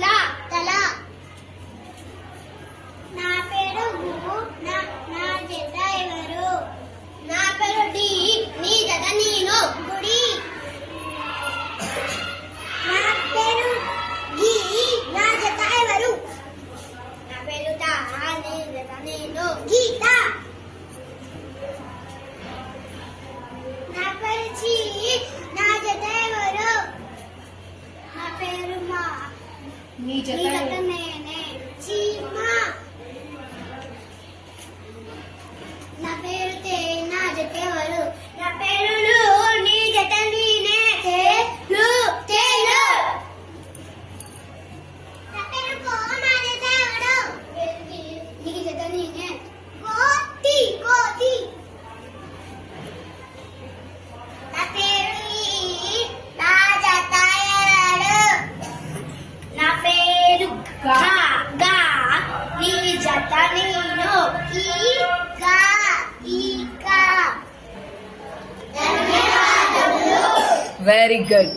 లా తల. నా పేరు గు, నా జత ఎవరు? నా పేరు డి, నీ జత నేను. గుడి. నా పేరు గి, నా జత ఎవరు? నా పేరు దా, నీ జత నేను. గీత. నా పేరు చి, నా జత ఎవరు? నా పేరు మా, నీ జత నేనే. చీమా. నా పేరు తే, నా జత ఎవరు? నా పేరు లు, నీ జత నేనే. తేలు, తేలు. నా పేరు కో, నా జత ఎవరు? నీ జత నేనే. కోతి, కోతి. నా పేరు ఈ, నా జత ఎవరు? నా పేరు గా, గా, నీ జత నేను. ఈ గా, ఈక. ధన్యవాదములు. Very good.